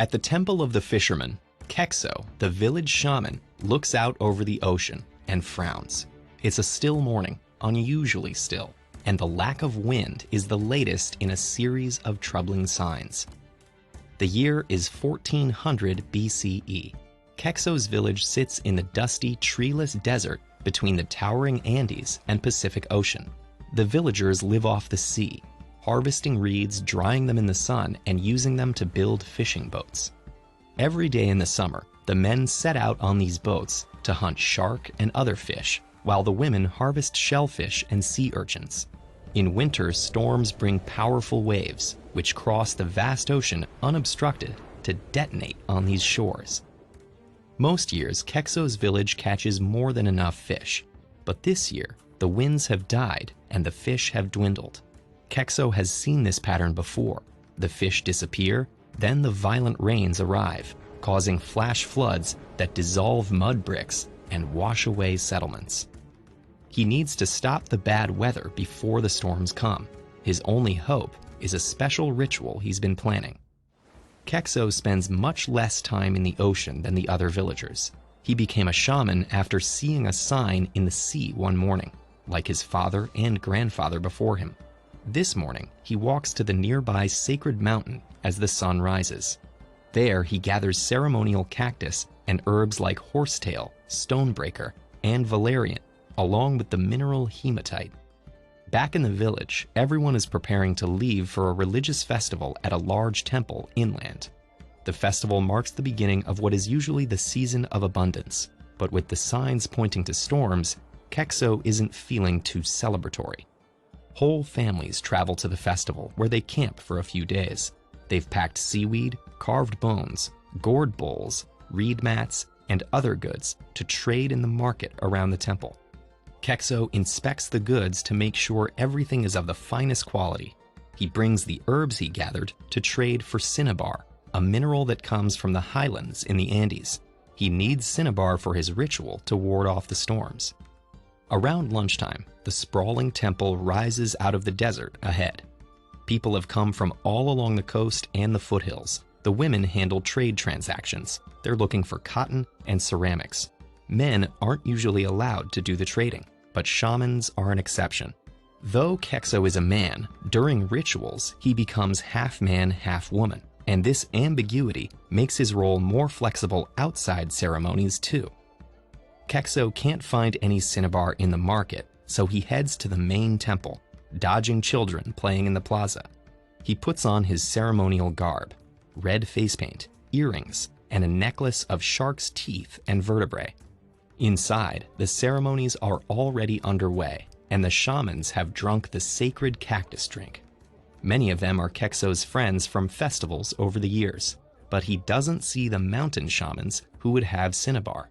At the Temple of the Fisherman, Kekso, the village shaman, looks out over the ocean and frowns. It's a still morning, unusually still, and the lack of wind is the latest in a series of troubling signs. The year is 1400 BCE. Kekso's village sits in the dusty, treeless desert between the towering Andes and Pacific Ocean. The villagers live off the sea, harvesting reeds, drying them in the sun, and using them to build fishing boats. Every day in the summer, the men set out on these boats to hunt shark and other fish, while the women harvest shellfish and sea urchins. In winter, storms bring powerful waves, which cross the vast ocean unobstructed to detonate on these shores. Most years, Kekso's village catches more than enough fish, but this year, the winds have died and the fish have dwindled. Kekso has seen this pattern before. The fish disappear, then the violent rains arrive, causing flash floods that dissolve mud bricks and wash away settlements. He needs to stop the bad weather before the storms come. His only hope is a special ritual he's been planning. Kekso spends much less time in the ocean than the other villagers. He became a shaman after seeing a sign in the sea one morning, like his father and grandfather before him. This morning, he walks to the nearby sacred mountain as the sun rises. There, he gathers ceremonial cactus and herbs like horsetail, stonebreaker, and valerian, along with the mineral hematite. Back in the village, everyone is preparing to leave for a religious festival at a large temple inland. The festival marks the beginning of what is usually the season of abundance, but with the signs pointing to storms, Kekso isn't feeling too celebratory. Whole families travel to the festival where they camp for a few days. They've packed seaweed, carved bones, gourd bowls, reed mats, and other goods to trade in the market around the temple. Kekso inspects the goods to make sure everything is of the finest quality. He brings the herbs he gathered to trade for cinnabar, a mineral that comes from the highlands in the Andes. He needs cinnabar for his ritual to ward off the storms. Around lunchtime, the sprawling temple rises out of the desert ahead. People have come from all along the coast and the foothills. The women handle trade transactions. They're looking for cotton and ceramics. Men aren't usually allowed to do the trading, but shamans are an exception. Though Kekso is a man, during rituals, he becomes half man, half woman, and this ambiguity makes his role more flexible outside ceremonies too. Kekso can't find any cinnabar in the market, so he heads to the main temple, dodging children playing in the plaza. He puts on his ceremonial garb, red face paint, earrings, and a necklace of shark's teeth and vertebrae. Inside, the ceremonies are already underway, and the shamans have drunk the sacred cactus drink. Many of them are Kekso's friends from festivals over the years, but he doesn't see the mountain shamans who would have cinnabar.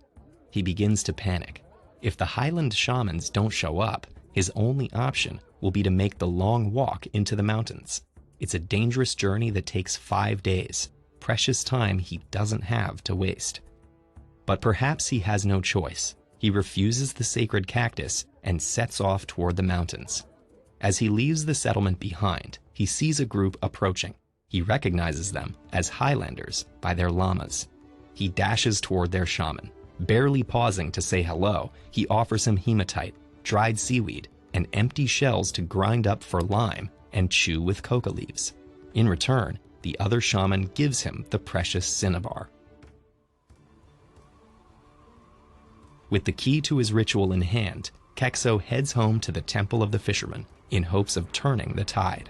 He begins to panic. If the highland shamans don't show up, his only option will be to make the long walk into the mountains. It's a dangerous journey that takes 5 days, precious time he doesn't have to waste. But perhaps he has no choice. He refuses the sacred cactus and sets off toward the mountains. As he leaves the settlement behind, he sees a group approaching. He recognizes them as Highlanders by their llamas. He dashes toward their shaman. Barely pausing to say hello, he offers him hematite, dried seaweed, and empty shells to grind up for lime and chew with coca leaves. In return, the other shaman gives him the precious cinnabar. With the key to his ritual in hand, Kekso heads home to the Temple of the Fisherman in hopes of turning the tide.